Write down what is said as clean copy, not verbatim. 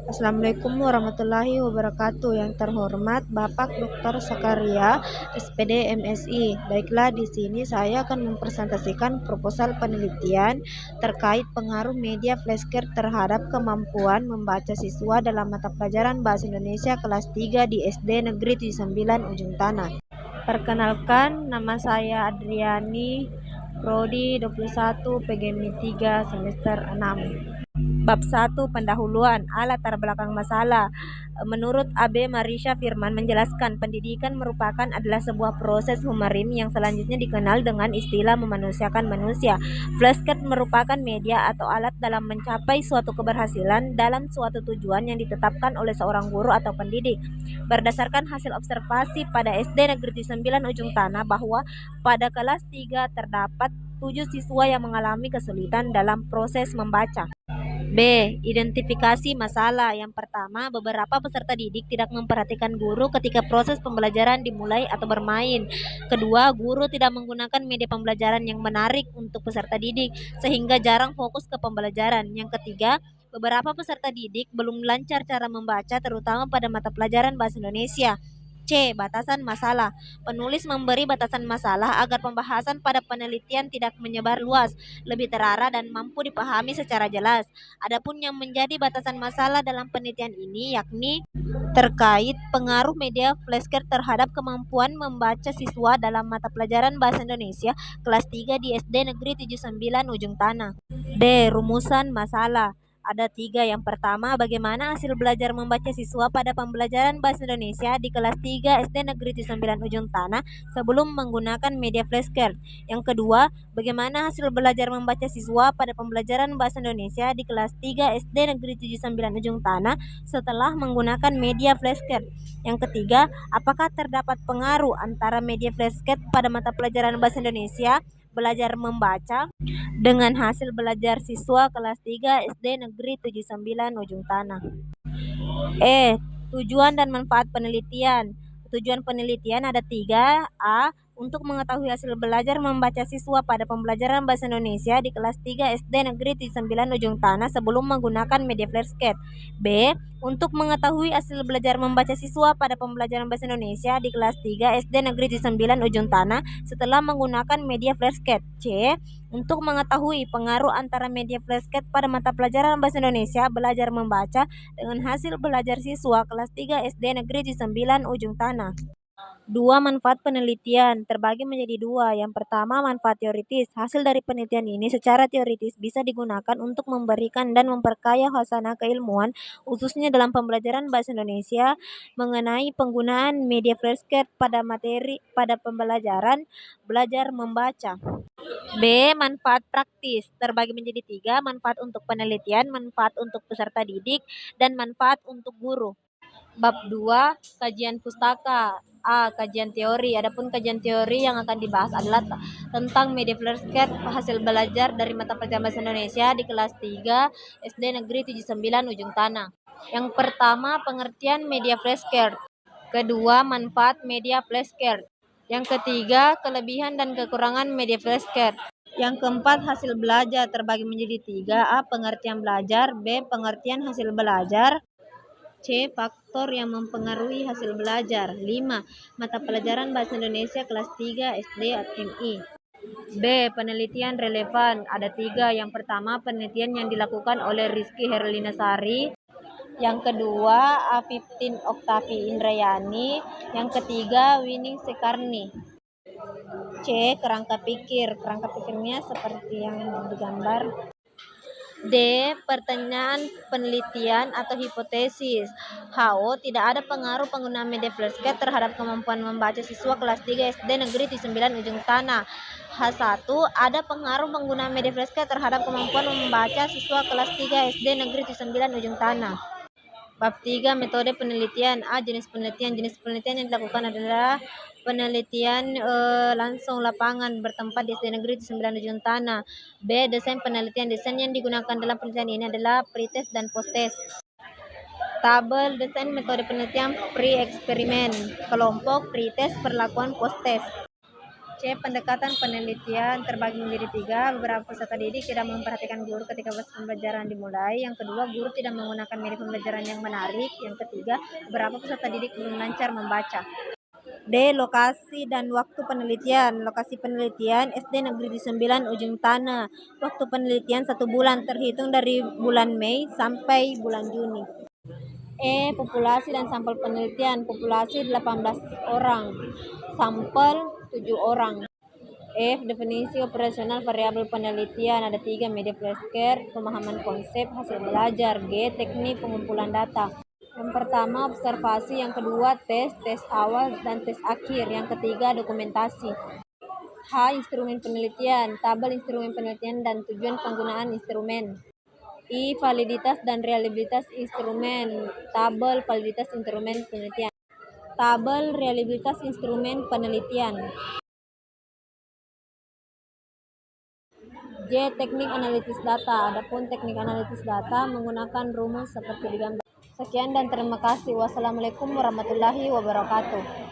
Assalamualaikum warahmatullahi wabarakatuh. Yang terhormat Bapak Dr. Sakaria, SPD MSI. Baiklah, di sini saya akan mempresentasikan proposal penelitian terkait pengaruh media flashcard terhadap kemampuan membaca siswa dalam mata pelajaran Bahasa Indonesia kelas 3 di SD Negeri 79 Ujung Tanah. Perkenalkan, nama saya Adriani, Prodi 21, PGMI 3, semester 6. Bab 1. Pendahuluan. Latar belakang masalah. Menurut AB Marisha Firman menjelaskan, pendidikan merupakan adalah sebuah proses humarim yang selanjutnya dikenal dengan istilah memanusiakan manusia. Flashcard merupakan media atau alat dalam mencapai suatu keberhasilan dalam suatu tujuan yang ditetapkan oleh seorang guru atau pendidik. Berdasarkan hasil observasi pada SD Negeri 9 Ujung Tanah bahwa pada kelas 3 terdapat 7 siswa yang mengalami kesulitan dalam proses membaca. B. Identifikasi masalah. Yang pertama, beberapa peserta didik tidak memperhatikan guru ketika proses pembelajaran dimulai atau bermain. Kedua, guru tidak menggunakan media pembelajaran yang menarik untuk peserta didik, sehingga jarang fokus ke pembelajaran. Yang ketiga, beberapa peserta didik belum lancar cara membaca, terutama pada mata pelajaran Bahasa Indonesia. C. Batasan masalah. Penulis memberi batasan masalah agar pembahasan pada penelitian tidak menyebar luas, lebih terarah dan mampu dipahami secara jelas. Adapun yang menjadi batasan masalah dalam penelitian ini yakni terkait pengaruh media flashcard terhadap kemampuan membaca siswa dalam mata pelajaran Bahasa Indonesia kelas 3 di SD Negeri 79 Ujung Tanah. D. Rumusan masalah. Ada 3. Yang pertama, bagaimana hasil belajar membaca siswa pada pembelajaran Bahasa Indonesia di kelas 3 SD Negeri 9 Ujung Tanah sebelum menggunakan media flashcard. Yang kedua, bagaimana hasil belajar membaca siswa pada pembelajaran Bahasa Indonesia di kelas 3 SD Negeri 79 Ujung Tanah setelah menggunakan media flashcard. Yang ketiga, apakah terdapat pengaruh antara media flashcard pada mata pelajaran Bahasa Indonesia belajar membaca dengan hasil belajar siswa kelas 3 SD Negeri 79 Ujung Tanah. Tujuan dan manfaat penelitian. Tujuan penelitian ada 3. A. Untuk mengetahui hasil belajar membaca siswa pada pembelajaran Bahasa Indonesia di kelas 3 SD Negeri 9 Ujung Tanah sebelum menggunakan media flashcard. B. Untuk mengetahui hasil belajar membaca siswa pada pembelajaran Bahasa Indonesia di kelas 3 SD Negeri 9 Ujung Tanah setelah menggunakan media flashcard. C. Untuk mengetahui pengaruh antara media flashcard pada mata pelajaran Bahasa Indonesia belajar membaca dengan hasil belajar siswa kelas 3 SD Negeri 9 Ujung Tanah. 2. Manfaat penelitian terbagi menjadi 2. Yang pertama, manfaat teoritis. Hasil dari penelitian ini secara teoritis bisa digunakan untuk memberikan dan memperkaya khasanah keilmuan, khususnya dalam pembelajaran Bahasa Indonesia mengenai penggunaan media flashcard pada materi pada pembelajaran belajar membaca. B. Manfaat praktis terbagi menjadi 3. Manfaat untuk penelitian, manfaat untuk peserta didik, dan manfaat untuk guru. Bab 2. Kajian pustaka. A. Kajian teori. Adapun kajian teori yang akan dibahas adalah tentang media flashcard hasil belajar dari mata pelajaran Bahasa Indonesia di kelas 3 SD Negeri 79 Ujung Tanah. Yang pertama, pengertian media flashcard. Kedua, manfaat media flashcard. Yang ketiga, kelebihan dan kekurangan media flashcard. Yang keempat, hasil belajar terbagi menjadi 3. A. Pengertian belajar. B. Pengertian hasil belajar. C. Faktor yang mempengaruhi hasil belajar. 5. Mata pelajaran Bahasa Indonesia kelas 3 SD MI. B. Penelitian relevan. Ada 3. Yang pertama, penelitian yang dilakukan oleh Rizky Herlina Sari. Yang kedua, A15 Oktavi Indrayani. Yang ketiga, Winning Sekarni. C. Kerangka pikir. Kerangka pikirnya seperti yang digambar. D. Pertanyaan penelitian atau hipotesis. HO. Tidak ada pengaruh penggunaan media flashcard terhadap kemampuan membaca siswa kelas 3 SD Negeri 9 Ujung Tanah. H1. Ada pengaruh penggunaan media flashcard terhadap kemampuan membaca siswa kelas 3 SD Negeri 9 Ujung Tanah. Bab 3. Metode penelitian. A. Jenis penelitian. Jenis penelitian yang dilakukan adalah penelitian langsung lapangan bertempat di SD Negeri 9 Ujung Tanah. B. Desain penelitian. Desain yang digunakan dalam penelitian ini adalah pretest dan posttest. Tabel desain metode penelitian pre-eksperimen. Kelompok pretest, perlakuan posttest. C. Pendekatan penelitian terbagi menjadi 3. Beberapa peserta didik tidak memperhatikan guru ketika pembelajaran dimulai. Yang kedua, guru tidak menggunakan media pembelajaran yang menarik. Yang ketiga, beberapa peserta didik belum lancar membaca. D. Lokasi dan waktu penelitian. Lokasi penelitian SD Negeri 9 Ujung Tanah. Waktu penelitian 1 bulan terhitung dari bulan Mei sampai bulan Juni. E. Populasi dan sampel penelitian. Populasi 18 orang, sampel 7 orang. F. Definisi operasional variabel penelitian. Ada 3, media flashcard, pemahaman konsep, hasil belajar. G. Teknik pengumpulan data. Yang pertama observasi, yang kedua tes awal dan tes akhir, yang ketiga dokumentasi. H. Instrumen penelitian, tabel instrumen penelitian dan tujuan penggunaan instrumen. I. Validitas dan reliabilitas instrumen, tabel validitas instrumen penelitian. Tabel reliabilitas instrumen penelitian. J. Teknik analisis data. Adapun teknik analisis data menggunakan rumus seperti di gambar. Sekian dan terima kasih. Wassalamualaikum warahmatullahi wabarakatuh.